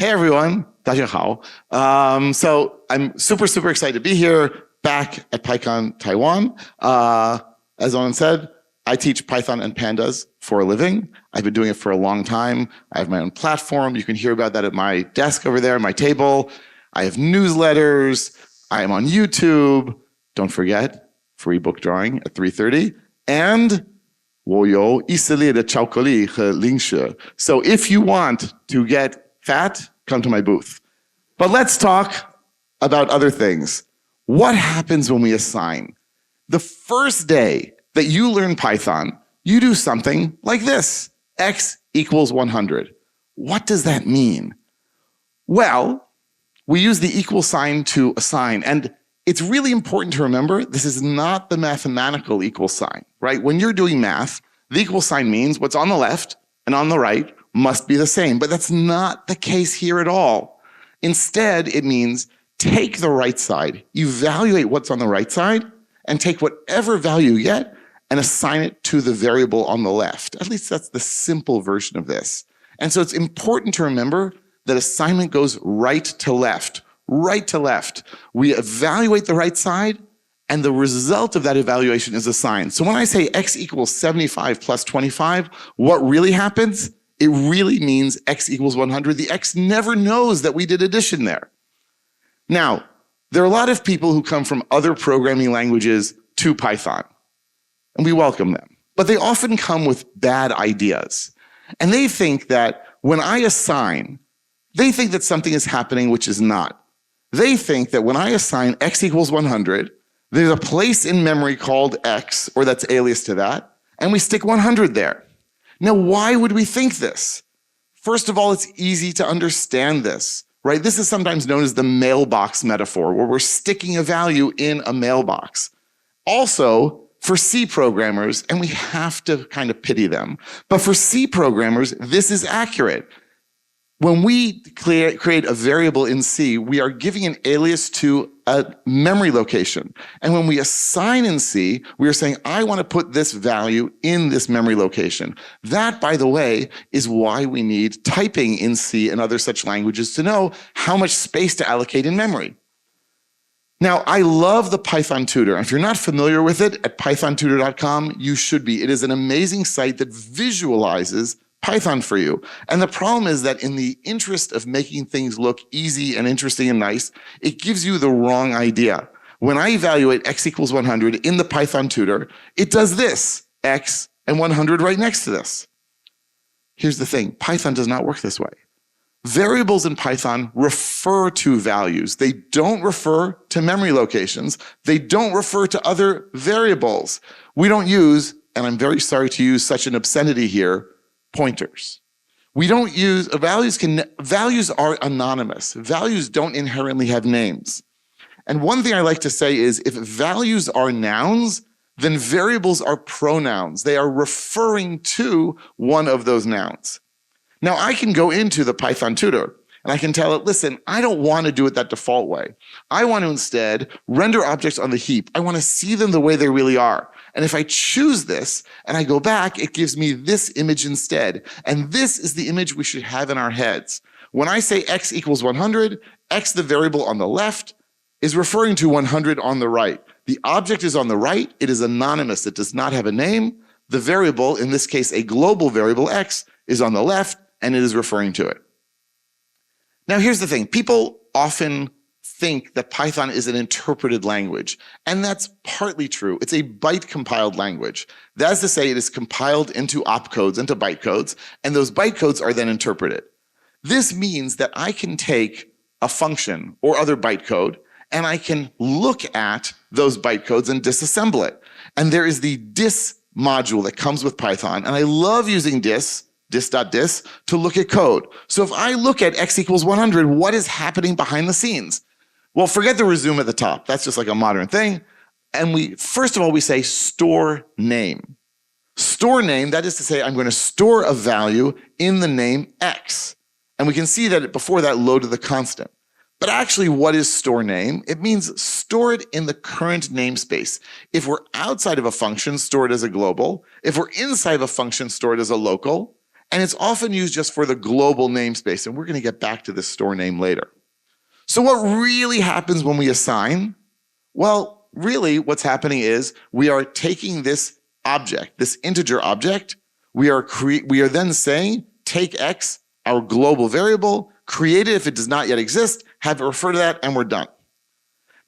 Hey everyone, 大家好. So I'm super excited to be here back at PyCon Taiwan. As Owen said, I teach Python and Pandas for a living. I've been doing it for a long time. I have my own platform. You can hear about that at my desk over there, my table. I have newsletters. I am on YouTube. Don't forget, free book drawing at 3:30. And 我有以色列的巧克力和零食. So if you want to get fat, come to my booth. But let's talk about other things. What happens when we assign? The first day that you learn Python, you do something like this. X equals 100. What does that mean? Well, we use the equal sign to assign. And it's really important to remember, this is not the mathematical equal sign, right? When you're doing math, the equal sign means what's on the left and on the right must be the same. But that's not the case here at all. Instead, it means take the right side, evaluate what's on the right side, and take whatever value you get and assign it to the variable on the left. At least that's the simple version of this. And so it's important to remember that assignment goes right to left. Right to left. We evaluate the right side, and the result of that evaluation is assigned. So when I say x equals 75 plus 25, what really happens? It really means x equals 100. The x never knows that we did addition there. Now, there are a lot of people who come from other programming languages to Python, and we welcome them. But they often come with bad ideas. And they think that when I assign, they think that something is happening which is not. They think that when I assign x equals 100, there's a place in memory called x, or that's alias to that, and we stick 100 there. Now, why would we think this? First of all, it's easy to understand this, right? This is sometimes known as the mailbox metaphor, where we're sticking a value in a mailbox. Also, for C programmers, and we have to kind of pity them, but for C programmers, this is accurate. When we create a variable in C, we are giving an alias to a memory location. And when we assign in C, we are saying, I want to put this value in this memory location. That, by the way, is why we need typing in C and other such languages to know how much space to allocate in memory. Now, I love the Python tutor. If you're not familiar with it, at pythontutor.com, you should be. It is an amazing site that visualizes Python for you. And the problem is that in the interest of making things look easy and interesting and nice, it gives you the wrong idea. When I evaluate x equals 100 in the Python tutor, it does this, x and 100 right next to this. Here's the thing, Python does not work this way. Variables in Python refer to values. They don't refer to memory locations. They don't refer to other variables. We don't use, and I'm very sorry to use such an obscenity here, pointers. We don't use, values are anonymous. Values don't inherently have names. And one thing I like to say is if values are nouns, then variables are pronouns. They are referring to one of those nouns. Now I can go into the Python tutor and I can tell it, listen, I don't want to do it that default way. I want to instead render objects on the heap. I want to see them the way they really are. And if I choose this and I go back, it gives me this image instead. And this is the image we should have in our heads. When I say x equals 100, x, the variable on the left, is referring to 100 on the right. The object is on the right. It is anonymous. It does not have a name. The variable, in this case, a global variable x, is on the left, and it is referring to it. Now, here's the thing. People often think that Python is an interpreted language, and that's partly true. It's a byte-compiled language. That is to say, it is compiled into opcodes, into bytecodes, and those bytecodes are then interpreted. This means that I can take a function or other bytecode, and I can look at those bytecodes and disassemble it. And there is the dis module that comes with Python, and I love using dis.dis, to look at code. So if I look at x equals 100, what is happening behind the scenes? Well, forget the resume at the top. That's just like a modern thing. And first of all, we say store name. Store name, that is to say, I'm going to store a value in the name x. And we can see that before that loaded the constant. But actually, what is store name? It means store it in the current namespace. If we're outside of a function, store it as a global. If we're inside of a function, store it as a local. And it's often used just for the global namespace, and we're going to get back to this store name later. So what really happens when we assign? Well, really what's happening is we are taking this object, this integer object, we are then saying, take x, our global variable, create it if it does not yet exist, have it refer to that, and we're done.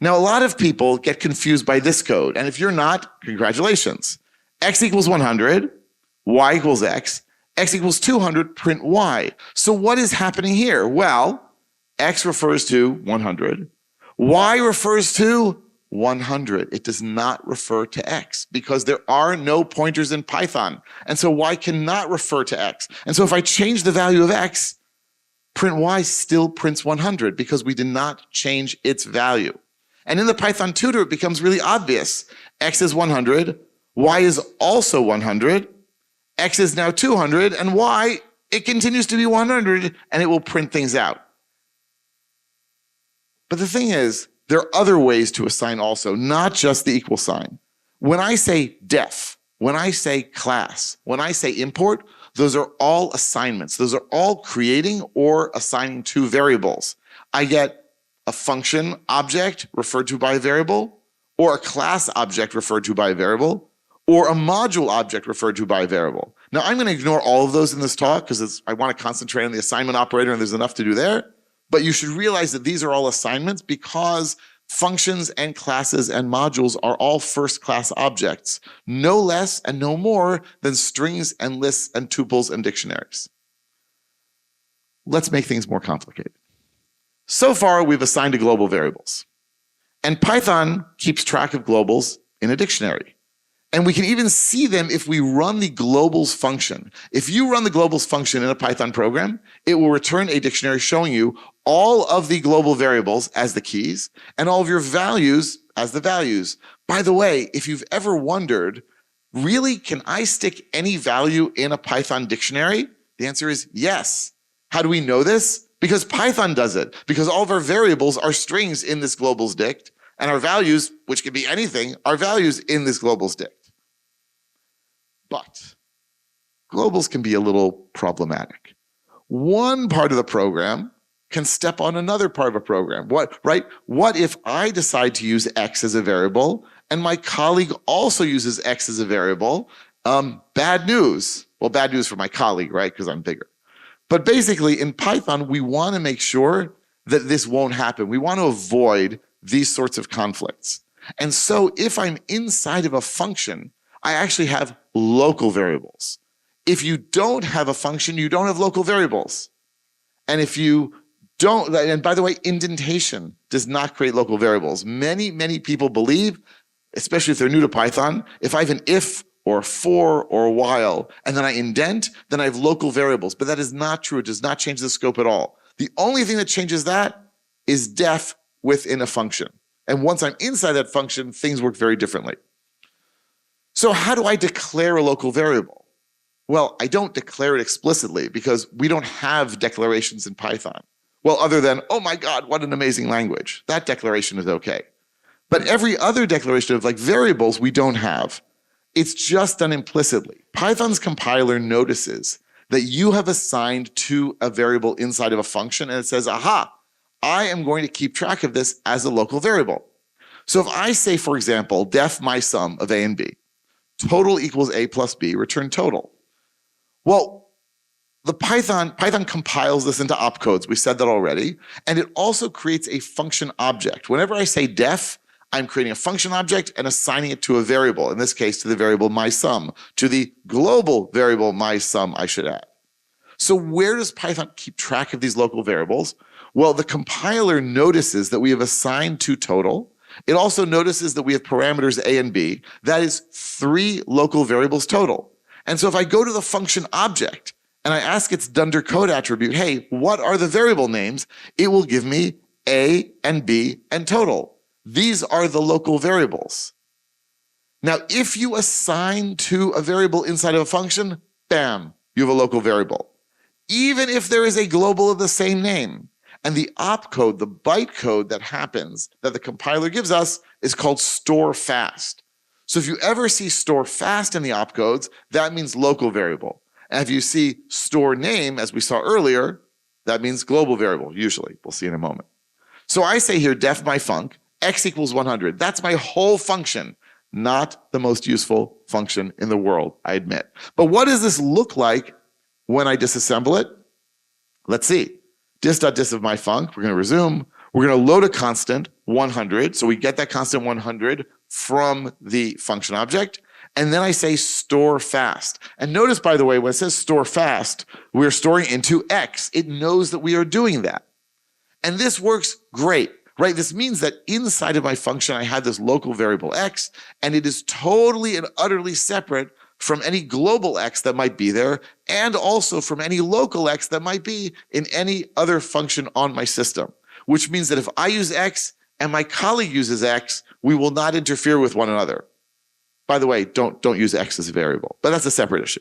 Now, a lot of people get confused by this code, and if you're not, congratulations. X equals 100, y equals x equals 200, print y. So what is happening here? Well, x refers to 100, y refers to 100. It does not refer to x because there are no pointers in Python. And so y cannot refer to x. And so if I change the value of x, print y still prints 100 because we did not change its value. And in the Python tutor, it becomes really obvious. X is 100, y is also 100, x is now 200, and y, it continues to be 100, and it will print things out. But the thing is, there are other ways to assign also, not just the equal sign. When I say def, when I say class, when I say import, those are all assignments. Those are all creating or assigning to variables. I get a function object referred to by a variable, or a class object referred to by a variable, or a module object referred to by a variable. Now, I'm going to ignore all of those in this talk because I want to concentrate on the assignment operator and there's enough to do there. But you should realize that these are all assignments because functions and classes and modules are all first-class objects, no less and no more than strings and lists and tuples and dictionaries. Let's make things more complicated. So far, we've assigned to global variables. And Python keeps track of globals in a dictionary. And we can even see them if we run the globals function. If you run the globals function in a Python program, it will return a dictionary showing you all of the global variables as the keys and all of your values as the values. By the way, if you've ever wondered, really, can I stick any value in a Python dictionary? The answer is yes. How do we know this? Because Python does it. Because all of our variables are strings in this globals dict, and our values, which can be anything, are values in this globals dict. But globals can be a little problematic. One part of the program can step on another part of a program. Right? What if I decide to use x as a variable and my colleague also uses x as a variable? Bad news. Well, bad news for my colleague, right? Because I'm bigger. But basically, in Python, we want to make sure that this won't happen. We want to avoid these sorts of conflicts. And so if I'm inside of a function, I actually have local variables. If you don't have a function, you don't have local variables. And if you don't, and by the way, indentation does not create local variables. Many, many people believe, especially if they're new to Python, if I have an if or a for or a while, and then I indent, then I have local variables. But that is not true. It does not change the scope at all. The only thing that changes that is def within a function. And once I'm inside that function, things work very differently. So how do I declare a local variable? Well, I don't declare it explicitly because we don't have declarations in Python. Well, other than, oh my God, what an amazing language. That declaration is okay. But every other declaration of like variables we don't have. It's just done implicitly. Python's compiler notices that you have assigned to a variable inside of a function and it says, aha, I am going to keep track of this as a local variable. So if I say, for example, def my sum of a and b, total equals a plus b, return total. Well, the Python compiles this into opcodes. We said that already. And it also creates a function object. Whenever I say def, I'm creating a function object and assigning it to a variable, in this case to the variable my sum, to the global variable my sum, I should add. So where does Python keep track of these local variables? Well, the compiler notices that we have assigned to total. It also notices that we have parameters a and b. That is 3 local variables total. And so if I go to the function object and I ask its dunder code attribute, hey, what are the variable names? It will give me a and b and total. These are the local variables. Now, if you assign to a variable inside of a function, bam, you have a local variable. Even if there is a global of the same name. And the opcode, the byte code that happens, that the compiler gives us, is called store fast. So if you ever see store fast in the opcodes, that means local variable. And if you see store name, as we saw earlier, that means global variable, usually. We'll see in a moment. So I say here, def my func, x equals 100. That's my whole function. Not the most useful function in the world, I admit. But what does this look like when I disassemble it? Let's see. Dis.dis of my func, we're going to resume. We're going to load a constant, 100. So we get that constant 100 from the function object. And then I say store fast. And notice, by the way, when it says store fast, we're storing into x. It knows that we are doing that. And this works great, right? This means that inside of my function, I have this local variable x, and it is totally and utterly separate from any global x that might be there, and also from any local x that might be in any other function on my system. Which means that if I use x and my colleague uses x, we will not interfere with one another. By the way, don't use x as a variable, but that's a separate issue.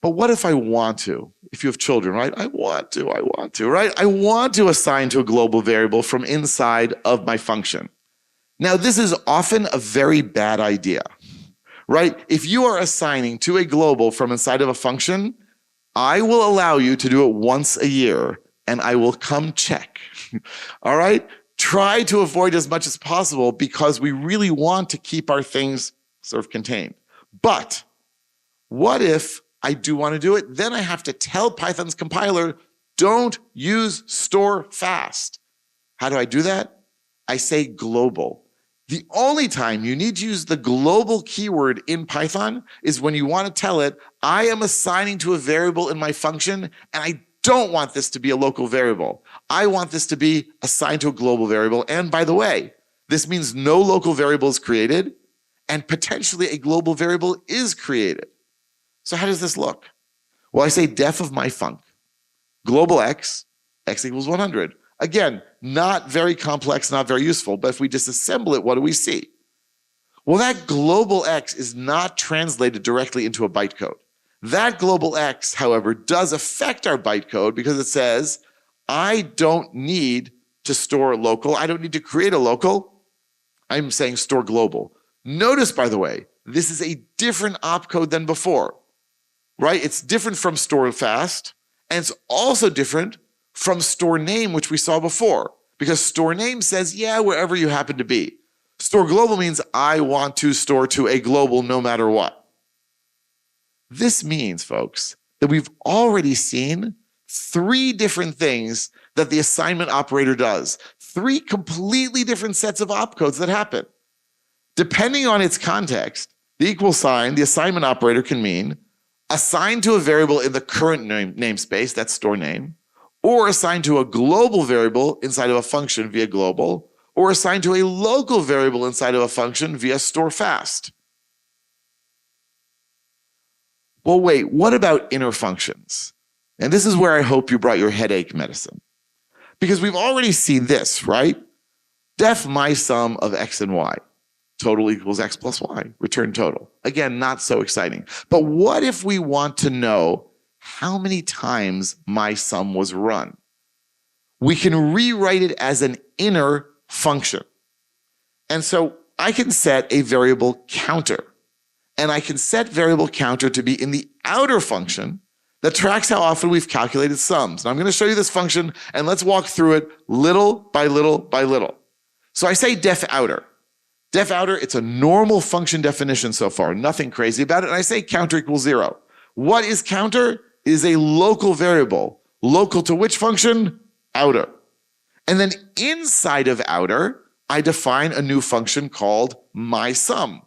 But what if I want to? If you have children, right? I want to, right? I want to assign to a global variable from inside of my function. Now, this is often a very bad idea, right? If you are assigning to a global from inside of a function, I will allow you to do it once a year, and I will come check, all right? Try to avoid as much as possible because we really want to keep our things sort of contained. But what if I do want to do it? Then I have to tell Python's compiler, don't use store fast. How do I do that? I say global. The only time you need to use the global keyword in Python is when you want to tell it, I am assigning to a variable in my function, and I don't want this to be a local variable. I want this to be assigned to a global variable. And by the way, this means no local variable is created, and potentially a global variable is created. So how does this look? Well, I say def of my func, global x, x equals 100. Again, not very complex, not very useful, but if we disassemble it, what do we see? Well, that global x is not translated directly into a bytecode. That global x, however, does affect our bytecode because it says, I don't need to store local. I don't need to create a local. I'm saying store global. Notice, by the way, this is a different opcode than before, right? It's different from store fast, and it's also different from store name, which we saw before, because store name says, yeah, wherever you happen to be. Store global means I want to store to a global no matter what. This means, folks, that we've already seen 3 different things that the assignment operator does. 3 completely different sets of opcodes that happen. Depending on its context, the equal sign, the assignment operator can mean assign to a variable in the current namespace, that's store name, or assign to a global variable inside of a function via global, or assign to a local variable inside of a function via store fast. Well, wait, what about inner functions? And this is where I hope you brought your headache medicine. Because we've already seen this, right? Def my sum of x and y. Total equals x plus y. Return total. Again, not so exciting. But what if we want to know how many times my sum was run? We can rewrite it as an inner function. And so I can set a variable counter. And I can set variable counter to be in the outer function that tracks how often we've calculated sums. And I'm going to show you this function, and let's walk through it little by little by little. So I say def outer. Def outer, it's a normal function definition so far, nothing crazy about it. And I say counter equals 0. What is counter? It is a local variable. Local to which function? Outer. And then inside of outer, I define a new function called mySum.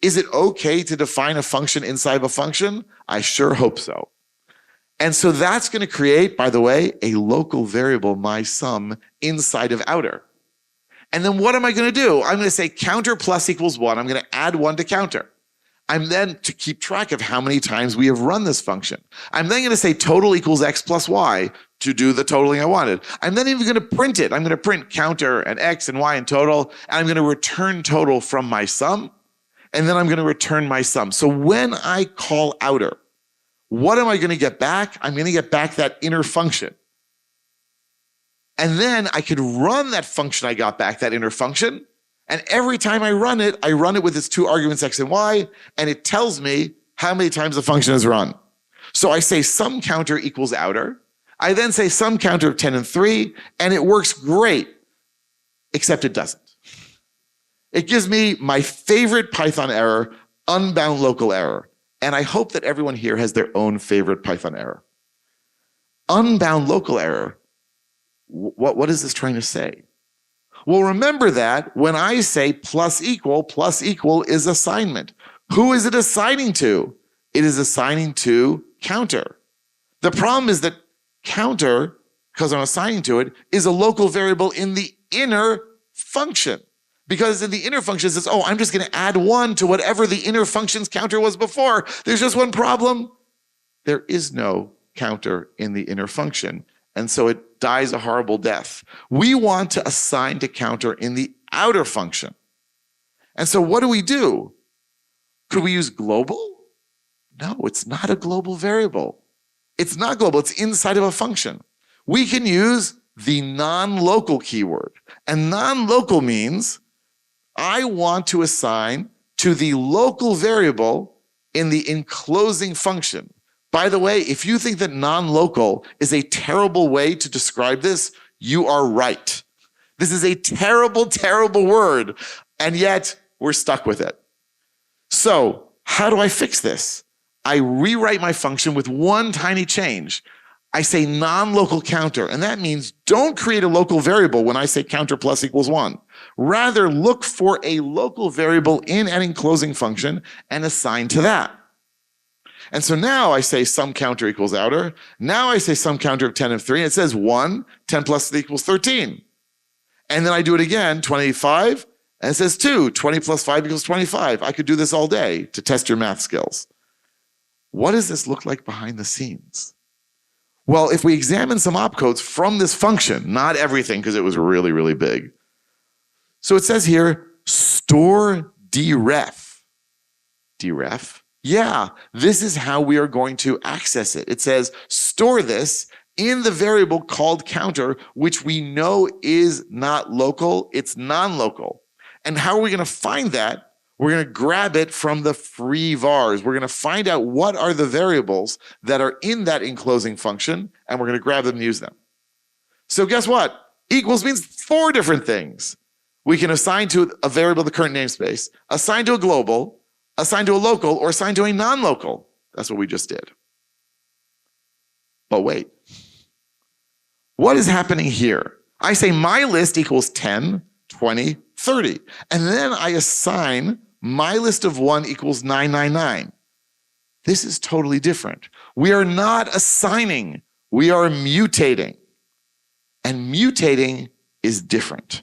Is it okay to define a function inside of a function? I sure hope so. And so that's going to create, by the way, a local variable, mySum, inside of outer. And then what am I going to do? I'm going to say counter plus equals 1. I'm going to add 1 to counter. I'm then to keep track of how many times we have run this function. I'm then going to say total equals x plus y to do the totaling I wanted. I'm then even going to print it. I'm going to print counter and x and y and total, and I'm going to return total from my sum, and then I'm going to return my sum. So when I call outer, what am I going to get back? I'm going to get back that inner function. And then I could run that function I got back, that inner function, and every time I run it with its 2 arguments, x and y, and it tells me how many times the function is run. So I say sum counter equals outer. I then say sum counter of 10 and 3, and it works great, except it doesn't. It gives me my favorite Python error, unbound local error. And I hope that everyone here has their own favorite Python error. Unbound local error, what is this trying to say? Well, remember that when I say plus equal is assignment. Who is it assigning to? It is assigning to counter. The problem is that counter, because I'm assigning to it, is a local variable in the inner function. Because in the inner function it says, oh, I'm just going to add 1 to whatever the inner function's counter was before. There's just one problem. There is no counter in the inner function. And so it dies a horrible death. We want to assign to counter in the outer function. And so what do? Could we use global? No, it's not a global variable. It's not global, it's inside of a function. We can use the non-local keyword. And non-local means I want to assign to the local variable in the enclosing function. By the way, if you think that non-local is a terrible way to describe this, you are right. This is a terrible, terrible word, and yet we're stuck with it. So how do I fix this? I rewrite my function with one tiny change. I say non-local counter, and that means don't create a local variable when I say counter plus equals 1. Rather, look for a local variable in an enclosing function and assign to that. And so now I say sum counter equals outer. Now I say sum counter of 10 and 3, and it says 1, 10 plus 3 equals 13. And then I do it again, 25, and it says 2, 20 plus 5 equals 25. I could do this all day to test your math skills. What does this look like behind the scenes? Well, if we examine some opcodes from this function, not everything because it was really, really big. So it says here, store deref. Deref? Yeah, this is how we are going to access it. It says, store this in the variable called counter, which we know is not local, it's non-local. And how are we going to find that? We're going to grab it from the free vars. We're going to find out what are the variables that are in that enclosing function, and we're going to grab them and use them. So guess what? Equals means 4 different things. We can assign to a variable the current namespace, assign to a global, assign to a local, or assign to a non-local. That's what we just did. But wait. What is happening here? I say my list equals 10, 20, 30. And then I assign my list of 1 equals 999. This is totally different. We are not assigning, we are mutating. And mutating is different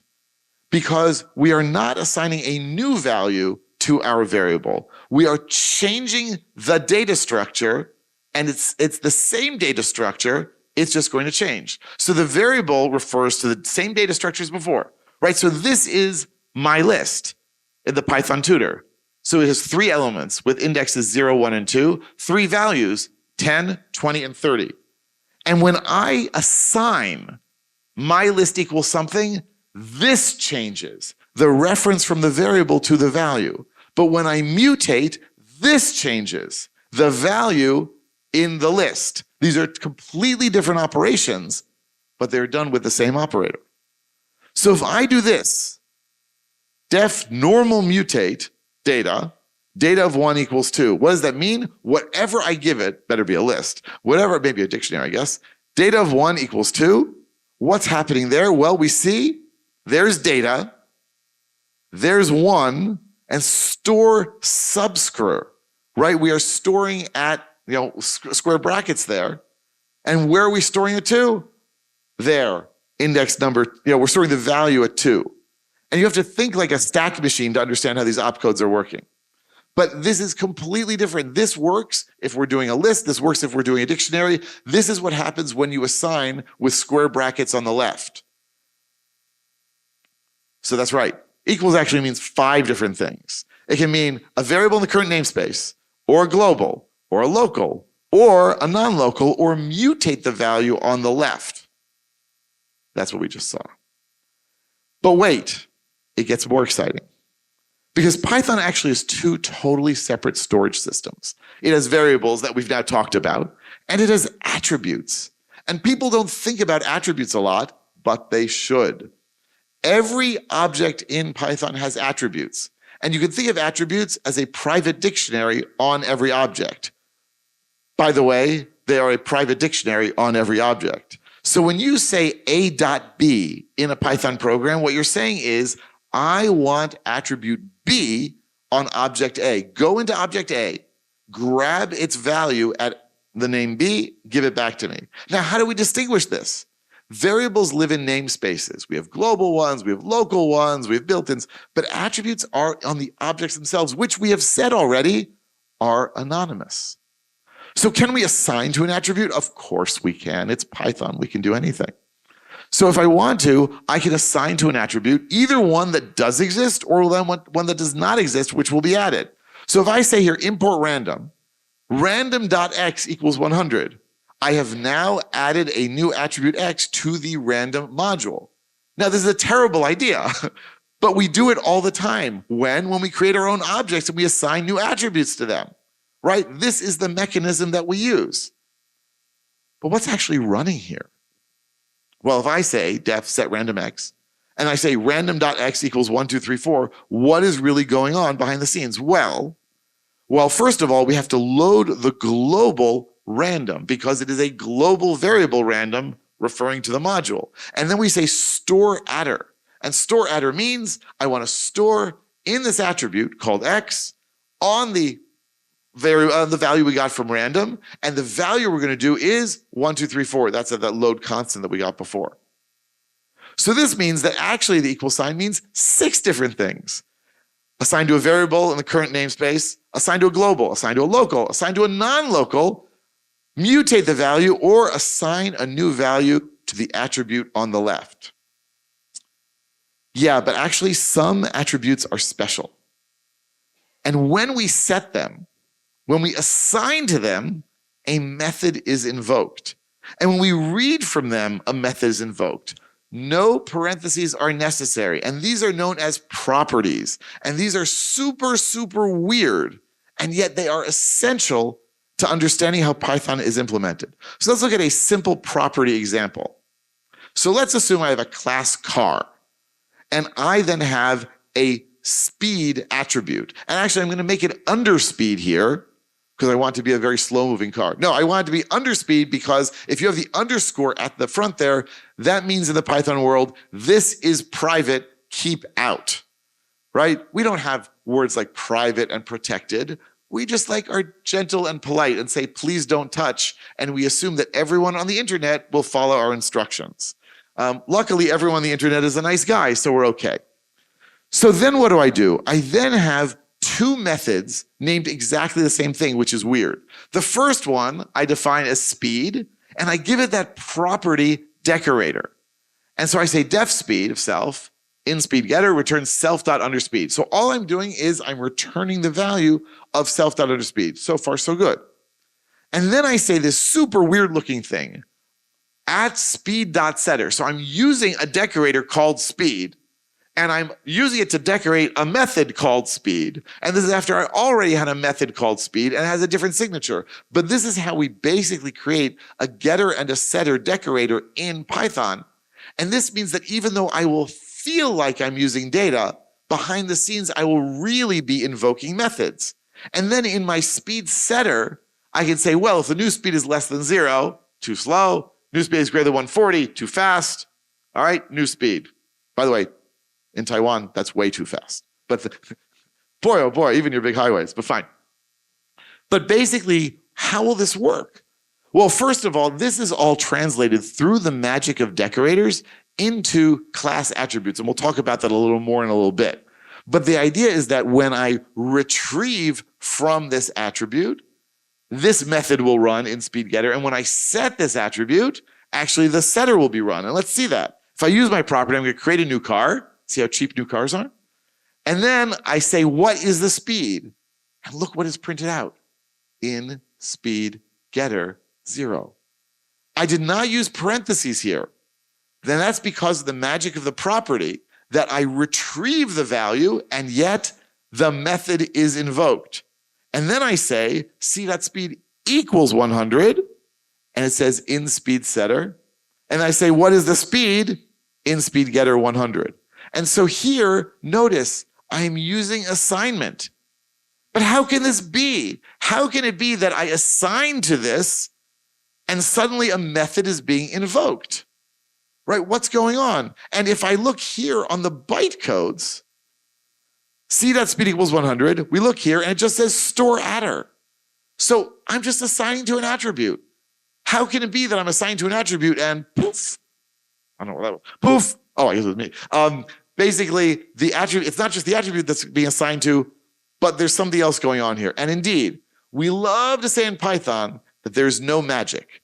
because we are not assigning a new value to our variable. We are changing the data structure, and it's the same data structure, it's just going to change. So the variable refers to the same data structure as before, right? So this is my list in the Python tutor. So it has 3 elements with indexes 0, 1, and 2, 3 values, 10, 20, and 30. And when I assign my list equals something, this changes the reference from the variable to the value. But when I mutate, this changes the value in the list. These are completely different operations, but they're done with the same operator. So if I do this, def normal mutate data, data of 1 equals 2. What does that mean? Whatever I give it, better be a list, whatever, maybe a dictionary, I guess. Data of 1 equals 2. What's happening there? Well, we see there's data, there's 1, and store subscript, right? We are storing at, square brackets there. And where are we storing it to? There, index number, we're storing the value at 2. And you have to think like a stack machine to understand how these opcodes are working. But this is completely different. This works if we're doing a list. This works if we're doing a dictionary. This is what happens when you assign with square brackets on the left. So that's right. Equals actually means 5 different things. It can mean a variable in the current namespace, or a global, or a local, or a non-local, or mutate the value on the left. That's what we just saw. But wait, it gets more exciting. Because Python actually has two totally separate storage systems. It has variables that we've now talked about, and it has attributes. And people don't think about attributes a lot, but they should. Every object in Python has attributes. And you can think of attributes as a private dictionary on every object. By the way, they are a private dictionary on every object. So when you say a.b in a Python program, what you're saying is, I want attribute B on object A. Go into object A, grab its value at the name B, give it back to me. Now, how do we distinguish this? Variables live in namespaces. We have global ones, we have local ones, we have built-ins, but attributes are on the objects themselves, which we have said already are anonymous. So can we assign to an attribute? Of course we can. It's Python, we can do anything. So if I want to, I can assign to an attribute either one that does exist or one that does not exist, which will be added. So if I say here, import random, random.x equals 100, I have now added a new attribute x to the random module. Now this is a terrible idea, but we do it all the time when we create our own objects and we assign new attributes to them, right? This is the mechanism that we use. But what's actually running here? Well, if I say def set random x, and I say random.x equals 1, 2, 3, 4, what is really going on behind the scenes? Well, first of all, we have to load the global random because it is a global variable random referring to the module. And then we say store adder. And store adder means I want to store in this attribute called x on the value we got from random, and the value we're going to do is 1, 2, 3, 4. That's that load constant that we got before. So this means that actually the equal sign means 6 different things. Assigned to a variable in the current namespace, assigned to a global, assigned to a local, assigned to a non-local, mutate the value, or assign a new value to the attribute on the left. Yeah, but actually some attributes are special. And when we set them, when we assign to them, a method is invoked. And when we read from them, a method is invoked. No parentheses are necessary. And these are known as properties. And these are super, super weird. And yet they are essential to understanding how Python is implemented. So let's look at a simple property example. So let's assume I have a class car. And I then have a speed attribute. And actually, I'm going to make it under speed here, because I want it to be a very slow-moving car. No, I want it to be under speed because if you have the underscore at the front there, that means in the Python world, this is private, keep out, right? We don't have words like private and protected. We just are gentle and polite and say, please don't touch. And we assume that everyone on the internet will follow our instructions. Luckily, everyone on the internet is a nice guy, so we're okay. So then what do? I then have 2 methods named exactly the same thing, which is weird. The first one I define as speed, and I give it that property decorator. And so I say def speed of self, in speed getter, returns self.underspeed. So all I'm doing is I'm returning the value of self.underspeed. So far, so good. And then I say this super weird looking thing, at speed.setter. So I'm using a decorator called speed, and I'm using it to decorate a method called speed. And this is after I already had a method called speed and it has a different signature. But this is how we basically create a getter and a setter decorator in Python. And this means that even though I will feel like I'm using data, behind the scenes, I will really be invoking methods. And then in my speed setter, I can say, well, if the new speed is less than 0, too slow. New speed is greater than 140, too fast. All right, new speed. By the way, in Taiwan, that's way too fast. But boy, oh boy, even your big highways, but fine. But basically, how will this work? Well, first of all, this is all translated through the magic of decorators into class attributes. And we'll talk about that a little more in a little bit. But the idea is that when I retrieve from this attribute, this method will run in speedGetter. And when I set this attribute, actually the setter will be run. And let's see that. If I use my property, I'm going to create a new car. See how cheap new cars are? And then I say, what is the speed? And look what is printed out. In speed getter 0. I did not use parentheses here. Then that's because of the magic of the property that I retrieve the value, and yet the method is invoked. And then I say c.speed equals 100, and it says in speed setter. And I say, what is the speed? In speed getter 100. And so here, notice, I am using assignment. But how can this be? How can it be that I assign to this and suddenly a method is being invoked? Right? What's going on? And if I look here on the byte codes, c.speed equals 100, we look here and it just says store adder. So I'm just assigning to an attribute. How can it be that I'm assigned to an attribute and poof? I don't know what that was. Poof. Oh, I guess it was me. Basically, the attribute, it's not just the attribute that's being assigned to, but there's something else going on here. And indeed, we love to say in Python that there's no magic,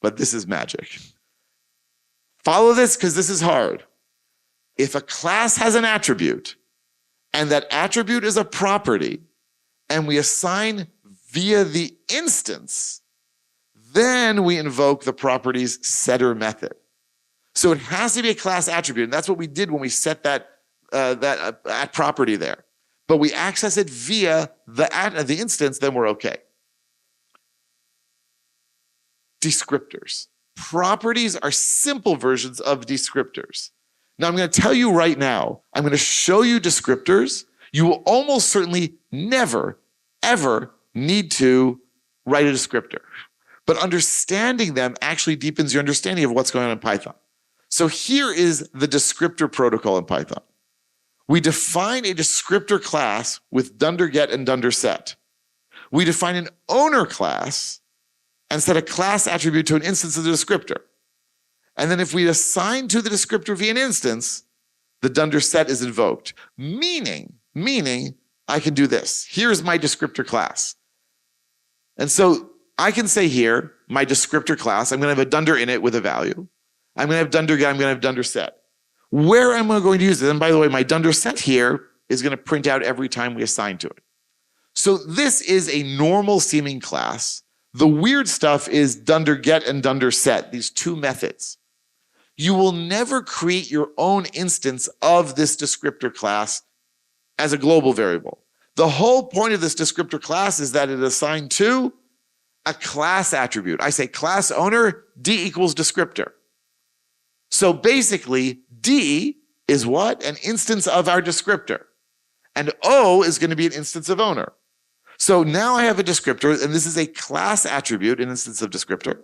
but this is magic. Follow this because this is hard. If a class has an attribute and that attribute is a property and we assign via the instance, then we invoke the property's setter method. So it has to be a class attribute, and that's what we did when we set that property there. But we access it via the instance, then we're okay. Descriptors. Properties are simple versions of descriptors. Now I'm going to tell you right now, I'm going to show you descriptors. You will almost certainly never, ever need to write a descriptor. But understanding them actually deepens your understanding of what's going on in Python. So here is the descriptor protocol in Python. We define a descriptor class with dunderGet and dunderSet. We define an owner class and set a class attribute to an instance of the descriptor. And then if we assign to the descriptor via an instance, the dunderSet is invoked. Meaning I can do this. Here's my descriptor class. And so I can say here, my descriptor class, I'm going to have a dunder in it with a value. I'm going to have dunderGet, I'm going to have dunderSet. Where am I going to use it? And by the way, my dunderSet here is going to print out every time we assign to it. So this is a normal seeming class. The weird stuff is dunderGet and dunderSet, these two methods. You will never create your own instance of this descriptor class as a global variable. The whole point of this descriptor class is that it is assigned to a class attribute. I say class owner, D equals descriptor. So basically, D is what? An instance of our descriptor. And O is going to be an instance of owner. So now I have a descriptor, and this is a class attribute, an instance of descriptor.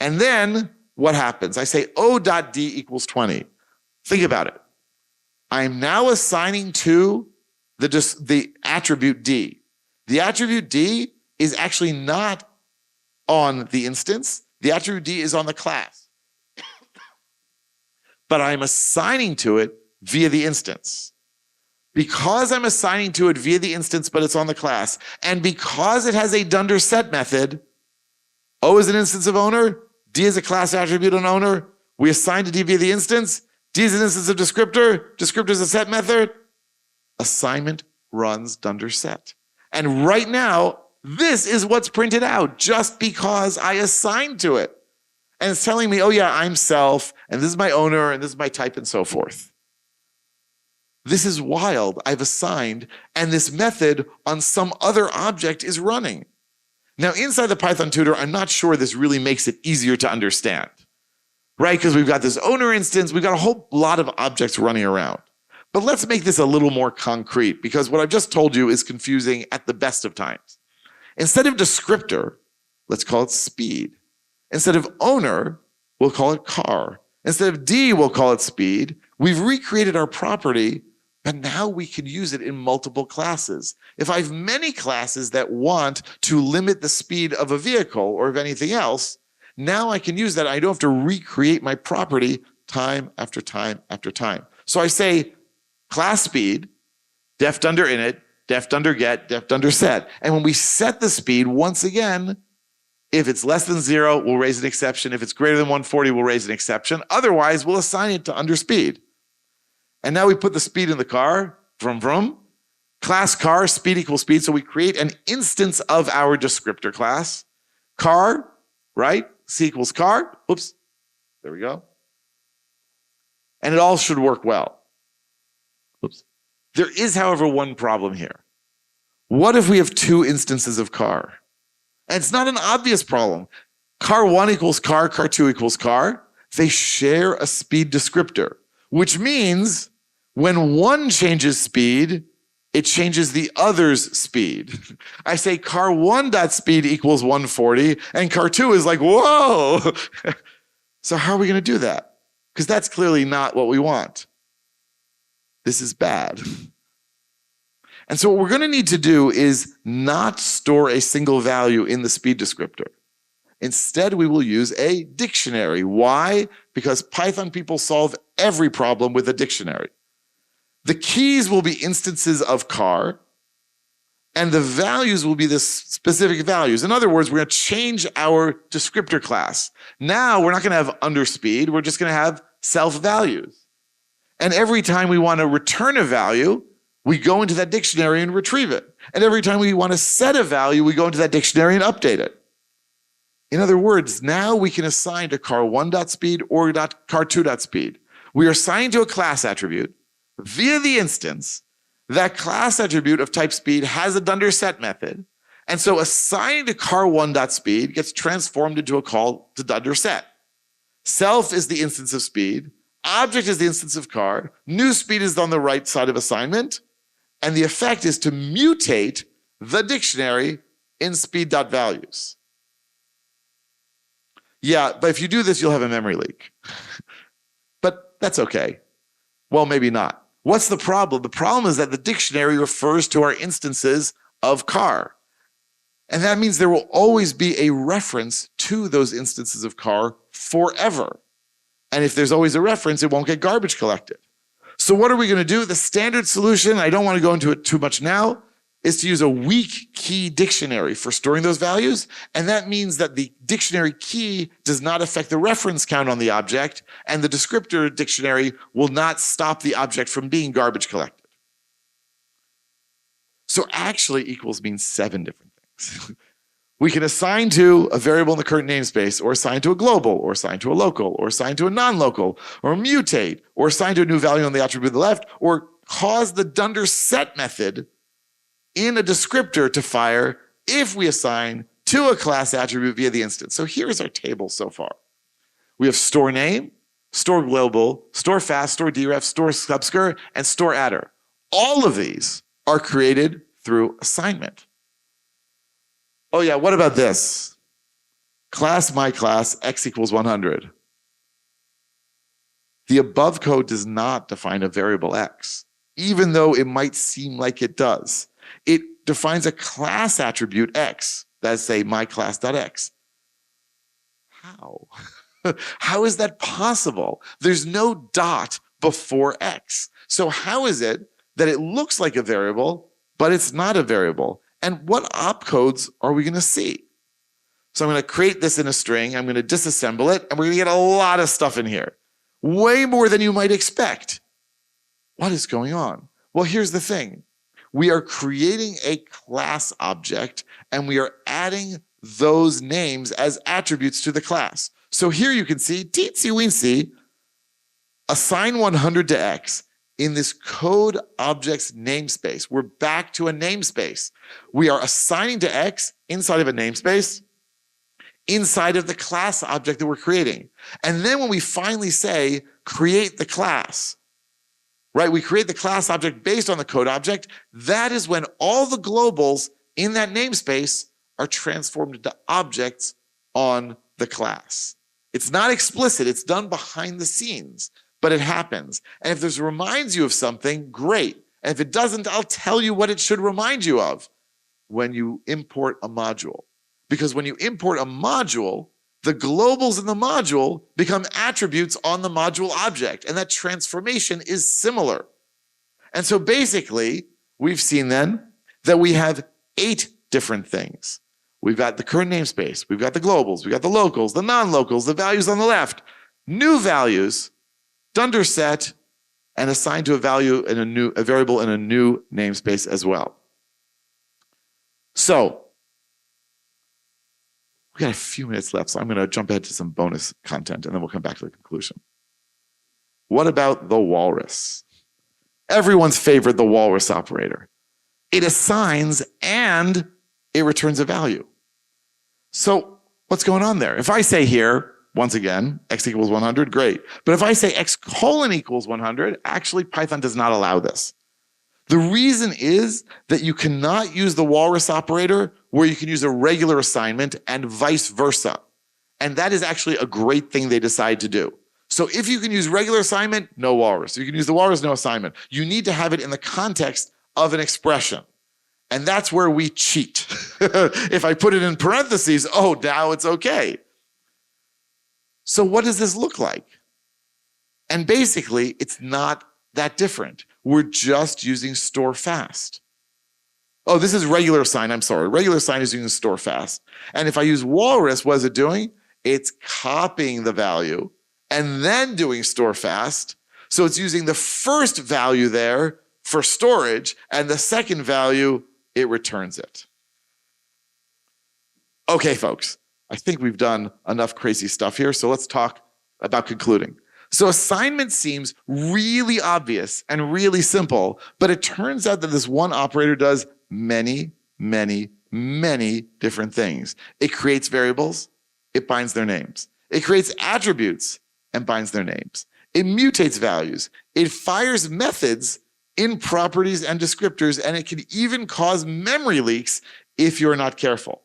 And then what happens? I say O.D equals 20. Think about it. I'm now assigning to the attribute D. The attribute D is actually not on the instance. The attribute D is on the class. But I'm assigning to it via the instance. Because I'm assigning to it via the instance, but it's on the class, and because it has a dunderSet method, O is an instance of owner, D is a class attribute on owner, we assign to D via the instance, D is an instance of descriptor, descriptor is a set method, assignment runs dunderSet. And right now, this is what's printed out just because I assigned to it. And it's telling me, oh yeah, I'm self, and this is my owner, and this is my type, and so forth. This is wild. I've assigned, and this method on some other object is running. Now, inside the Python tutor, I'm not sure this really makes it easier to understand, right? Because we've got this owner instance, we've got a whole lot of objects running around. But let's make this a little more concrete, because what I've just told you is confusing at the best of times. Instead of descriptor, let's call it speed. Instead of owner, we'll call it car. Instead of D, we'll call it speed. We've recreated our property, but now we can use it in multiple classes. If I have many classes that want to limit the speed of a vehicle or of anything else, now I can use that. I don't have to recreate my property time after time after time. So I say class speed, def dunder init, def dunder get, def dunder set. And when we set the speed, once again, if it's less than 0, we'll raise an exception. If it's greater than 140, we'll raise an exception. Otherwise, we'll assign it to underspeed. And now we put the speed in the car, vroom. Class car, speed equals speed. So we create an instance of our descriptor class. Car, right? C equals car. Oops, there we go. And it all should work well. Oops. There is, however, one problem here. What if we have two instances of car? And it's not an obvious problem. Car1 equals car2 equals car. They share a speed descriptor, which means when one changes speed, it changes the other's speed. I say car1.speed equals 140, and car2 is like, whoa! So how are we going to do that? Because that's clearly not what we want. This is bad. And so what we're going to need to do is not store a single value in the speed descriptor. Instead, we will use a dictionary. Why? Because Python people solve every problem with a dictionary. The keys will be instances of car, and the values will be the specific values. In other words, we're going to change our descriptor class. Now, we're not going to have underspeed. We're just going to have self-values. And every time we want to return a value, we go into that dictionary and retrieve it. And every time we want to set a value, we go into that dictionary and update it. In other words, now we can assign to car1.speed or car2.speed. We are assigned to a class attribute via the instance. That class attribute of type speed has a dunderSet method. And so assigning to car1.speed gets transformed into a call to dunderSet. Self is the instance of speed. Object is the instance of car. New speed is on the right side of assignment. And the effect is to mutate the dictionary in speed.values. Yeah, but if you do this, you'll have a memory leak. But that's okay. Well, maybe not. What's the problem? The problem is that the dictionary refers to our instances of car. And that means there will always be a reference to those instances of car forever. And if there's always a reference, it won't get garbage collected. So what are we going to do? The standard solution, I don't want to go into it too much now, is to use a weak key dictionary for storing those values. And that means that the dictionary key does not affect the reference count on the object, and the descriptor dictionary will not stop the object from being garbage collected. So actually equals means 7 different things. We can assign to a variable in the current namespace, or assign to a global, or assign to a local, or assign to a non-local, or mutate, or assign to a new value on the attribute on the left, or cause the dunderSet method in a descriptor to fire if we assign to a class attribute via the instance. So here's our table so far. We have store name, store global, store fast, store deref, store subscr, and store adder. All of these are created through assignment. Oh yeah, what about this? Class my class x equals 100. The above code does not define a variable x, even though it might seem like it does. It defines a class attribute x, that's say myClass.x. How? How is that possible? There's no dot before x. So how is it that it looks like a variable, but it's not a variable? And what opcodes are we going to see? So I'm going to create this in a string. I'm going to disassemble it, and we're going to get a lot of stuff in here. Way more than you might expect. What is going on? Well, here's the thing. We are creating a class object, and we are adding those names as attributes to the class. So here you can see, teensy weensy, assign 100 to x. In this code object's namespace, we're back to a namespace. We are assigning to x inside of a namespace, inside of the class object that we're creating. And then when we finally say, create the class, right? We create the class object based on the code object. That is when all the globals in that namespace are transformed into objects on the class. It's not explicit, it's done behind the scenes, but it happens. And if this reminds you of something, great. And if it doesn't, I'll tell you what it should remind you of when you import a module. Because when you import a module, the globals in the module become attributes on the module object, and that transformation is similar. And so basically, we've seen then that we have 8 different things. We've got the current namespace, we've got the globals, we've got the locals, the non-locals, the values on the left, new values, dunderSet, and assigned to a value in a variable in a new namespace as well. So we got a few minutes left, so I'm going to jump ahead to some bonus content, and then we'll come back to the conclusion. What about the walrus? Everyone's favorite, the walrus operator. It assigns and it returns a value. So what's going on there? If I say here, once again, x equals 100, great. But if I say x colon equals 100, actually Python does not allow this. The reason is that you cannot use the walrus operator where you can use a regular assignment and vice versa. And that is actually a great thing they decide to do. So if you can use regular assignment, no walrus. If you can use the walrus, no assignment. You need to have it in the context of an expression. And that's where we cheat. If I put it in parentheses, oh, now it's okay. So what does this look like? And basically, it's not that different. We're just using store fast. Oh, this is regular assign, I'm sorry. Regular assign is using store fast. And if I use walrus, what is it doing? It's copying the value and then doing store fast. So it's using the first value there for storage, and the second value, it returns it. Okay, folks, I think we've done enough crazy stuff here, so let's talk about concluding. So assignment seems really obvious and really simple, but it turns out that this one operator does many, many, many different things. It creates variables, it binds their names. It creates attributes and binds their names. It mutates values. It fires methods in properties and descriptors, and it can even cause memory leaks if you're not careful.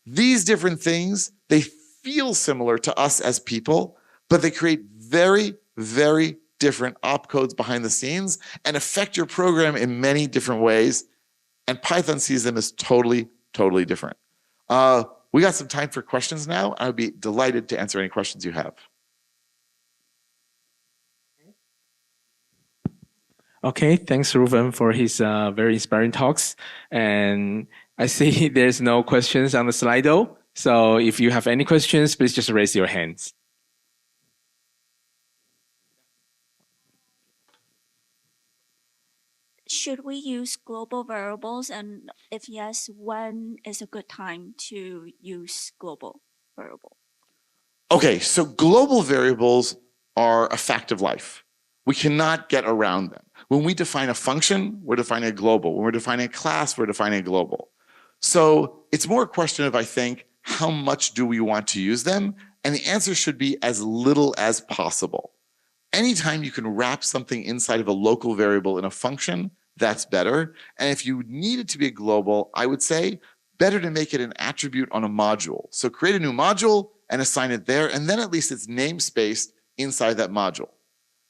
These different things, they feel similar to us as people, but they create very, very different opcodes behind the scenes and affect your program in many different ways. And Python sees them as totally, totally different. We got some time for questions now. I would be delighted to answer any questions you have. Okay, thanks, Reuven, for his very inspiring talks. And I see there's no questions on the Slido. So if you have any questions, please just raise your hands. Should we use global variables? And if yes, when is a good time to use global variable? Okay, so global variables are a fact of life. We cannot get around them. When we define a function, we're defining a global. When we're defining a class, we're defining a global. So it's more a question of, I think, how much do we want to use them? And the answer should be as little as possible. Anytime you can wrap something inside of a local variable in a function, that's better. And if you need it to be a global, I would say better to make it an attribute on a module. So create a new module and assign it there, and then at least it's namespaced inside that module.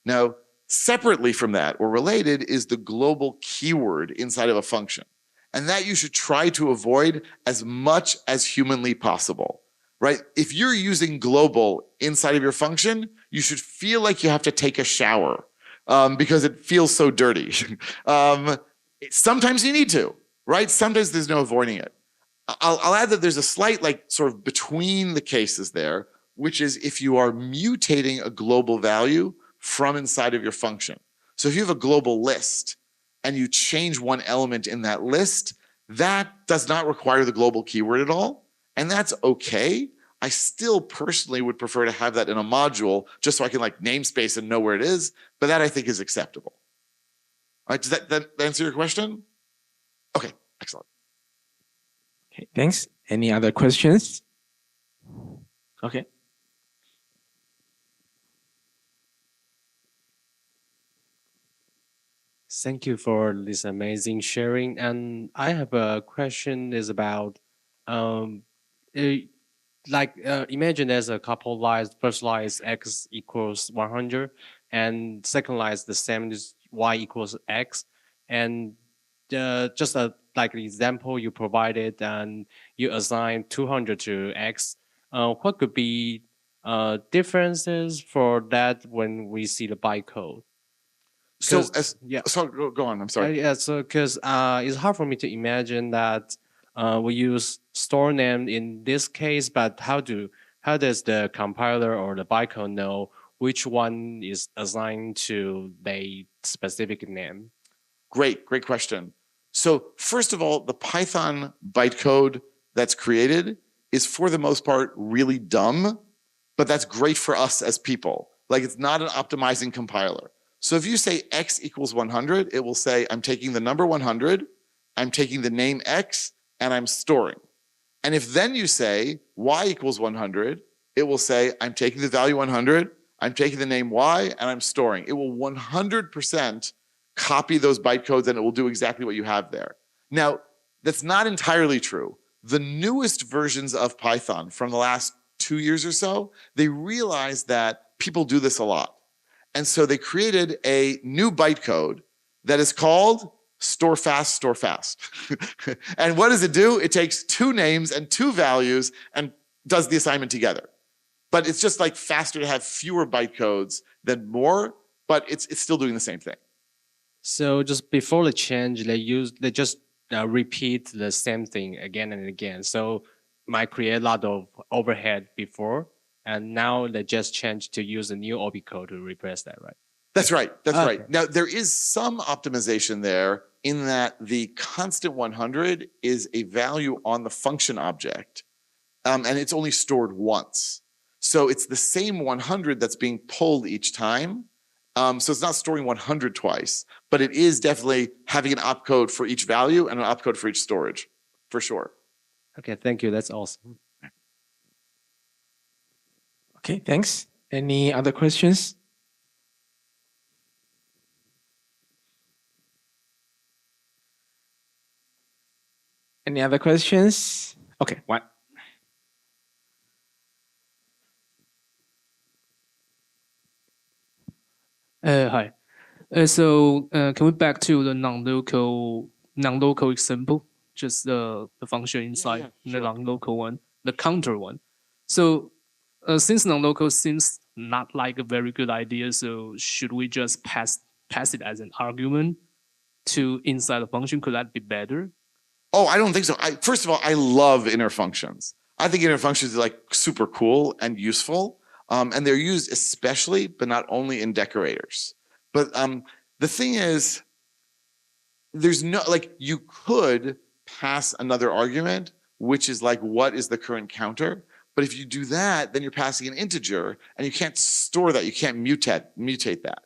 Now, separately from that, or related, is the global keyword inside of a function. And that you should try to avoid as much as humanly possible, right? If you're using global inside of your function, you should feel like you have to take a shower because it feels so dirty. Sometimes you need to, right? Sometimes there's no avoiding it. I'll add that there's a slight sort of between the cases there, which is if you are mutating a global value from inside of your function. So if you have a global list and you change one element in that list, that does not require the global keyword at all. And that's okay. I still personally would prefer to have that in a module just so I can namespace and know where it is, but that I think is acceptable. All right, does that answer your question? Okay, excellent. Okay, thanks. Any other questions? Okay. Thank you for this amazing sharing. And I have a question is about, imagine there's a couple lines. First line is x equals 100, and second line is the same as y equals x. And just like the example you provided, and you assign 200 to x. What could be differences for that when we see the bytecode? So go on, I'm sorry. Yeah, so because it's hard for me to imagine that we use store name in this case, but how does the compiler or the bytecode know which one is assigned to the specific name? Great question. So first of all, the Python bytecode that's created is for the most part really dumb, but that's great for us as people. It's not an optimizing compiler. So if you say x equals 100, it will say, I'm taking the number 100, I'm taking the name x, and I'm storing. And if then you say y equals 100, it will say, I'm taking the value 100, I'm taking the name y, and I'm storing. It will 100% copy those byte codes, and it will do exactly what you have there. Now, that's not entirely true. The newest versions of Python from the last 2 years or so, they realized that people do this a lot. And so they created a new byte code that is called store fast, store fast. And what does it do? It takes 2 names and 2 values and does the assignment together. But it's just like faster to have fewer byte codes than more, but it's still doing the same thing. So just before the change, they just repeat the same thing again and again. So might create a lot of overhead before, and now they just change to use a new OB code to replace that, right? That's right. That's Okay. right. Now, there is some optimization there in that the constant 100 is a value on the function object, and it's only stored once. So it's the same 100 that's being pulled each time. So it's not storing 100 twice, but it is definitely having an opcode for each value and an opcode for each storage, for sure. Okay, thank you. That's awesome. Okay, thanks. Any other questions? Any other questions? Okay, one. Hi. Can we back to the non-local example? Just the function inside yeah, the sure. non-local one, the counter one. So since non-local seems not like a very good idea, so should we just pass it as an argument to inside the function? Could that be better? Oh, I don't think so. First of all, I love inner functions. I think inner functions are like super cool and useful. And they're used especially, but not only in decorators. But the thing is, there's no, like, you could pass another argument, which is like, what is the current counter? But if you do that, then you're passing an integer, and you can't store that. You can't mutate that.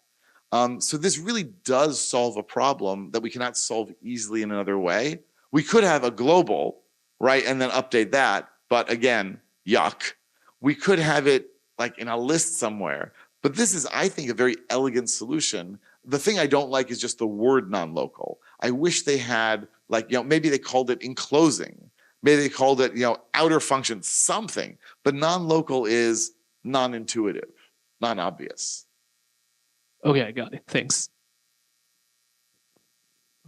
So this really does solve a problem that we cannot solve easily in another way. We could have a global, right, and then update that. But again, yuck. We could have it like in a list somewhere. But this is, I think, a very elegant solution. The thing I don't like is just the word non-local. I wish they had, like, maybe they called it enclosing. Maybe they called it, outer function, something. But non-local is non-intuitive, non-obvious. Okay, I got it. Thanks.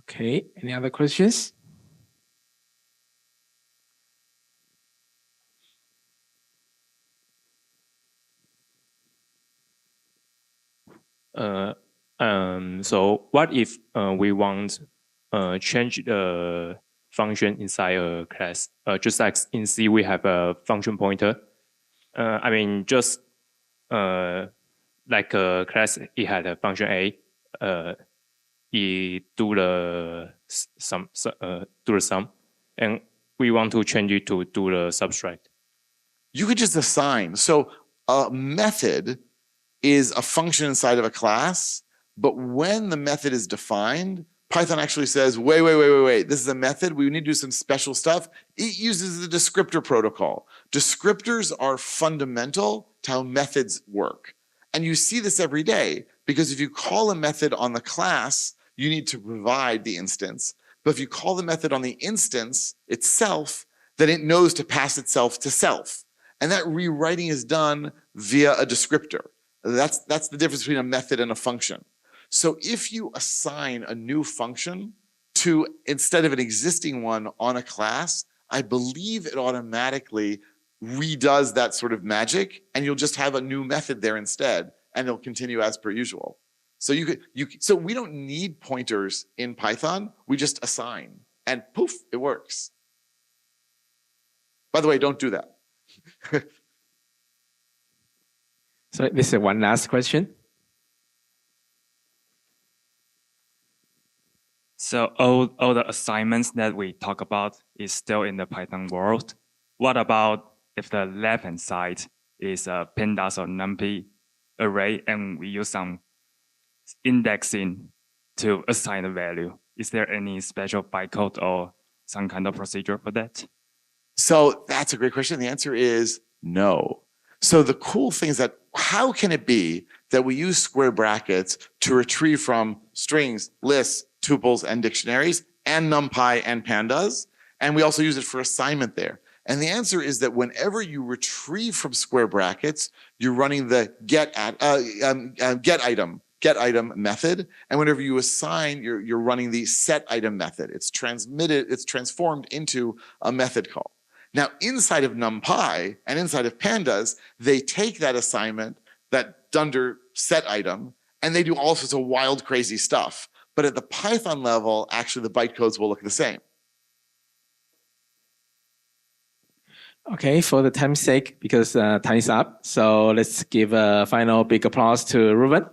Okay, any other questions? So what if we want change the function inside a class? Just like in C, we have a function pointer. I mean, just like a class, it had a function A. It do the sum, and we want to change it to do the subtract. You could just assign. So a method is a function inside of a class, but when the method is defined, Python actually says, wait, this is a method, we need to do some special stuff. It uses the descriptor protocol. Descriptors are fundamental to how methods work. And you see this every day, because if you call a method on the class, you need to provide the instance. But if you call the method on the instance itself, then it knows to pass itself to self. And that rewriting is done via a descriptor. That's the difference between a method and a function. So if you assign a new function to, instead of an existing one on a class, I believe it automatically redoes that sort of magic, and you'll just have a new method there instead, and it'll continue as per usual. So so we don't need pointers in Python, we just assign, and poof, it works. By the way, don't do that. So this is one last question. So all the assignments that we talk about is still in the Python world. What about if the left-hand side is a pandas or numpy array, and we use some indexing to assign a value. Is there any special bytecode or some kind of procedure for that? So that's a great question. The answer is no. So the cool thing is that how can it be that we use square brackets to retrieve from strings, lists, tuples, and dictionaries, and NumPy and Pandas, and we also use it for assignment there? And the answer is that whenever you retrieve from square brackets, you're running the get item method, and whenever you assign, you're running the set item method. It's transformed into a method call. Now, inside of NumPy and inside of Pandas, they take that assignment, that under set item, and they do all sorts of wild, crazy stuff. But at the Python level, actually the bytecodes will look the same. Okay, for the time's sake, because time is up, so let's give a final big applause to Reuven.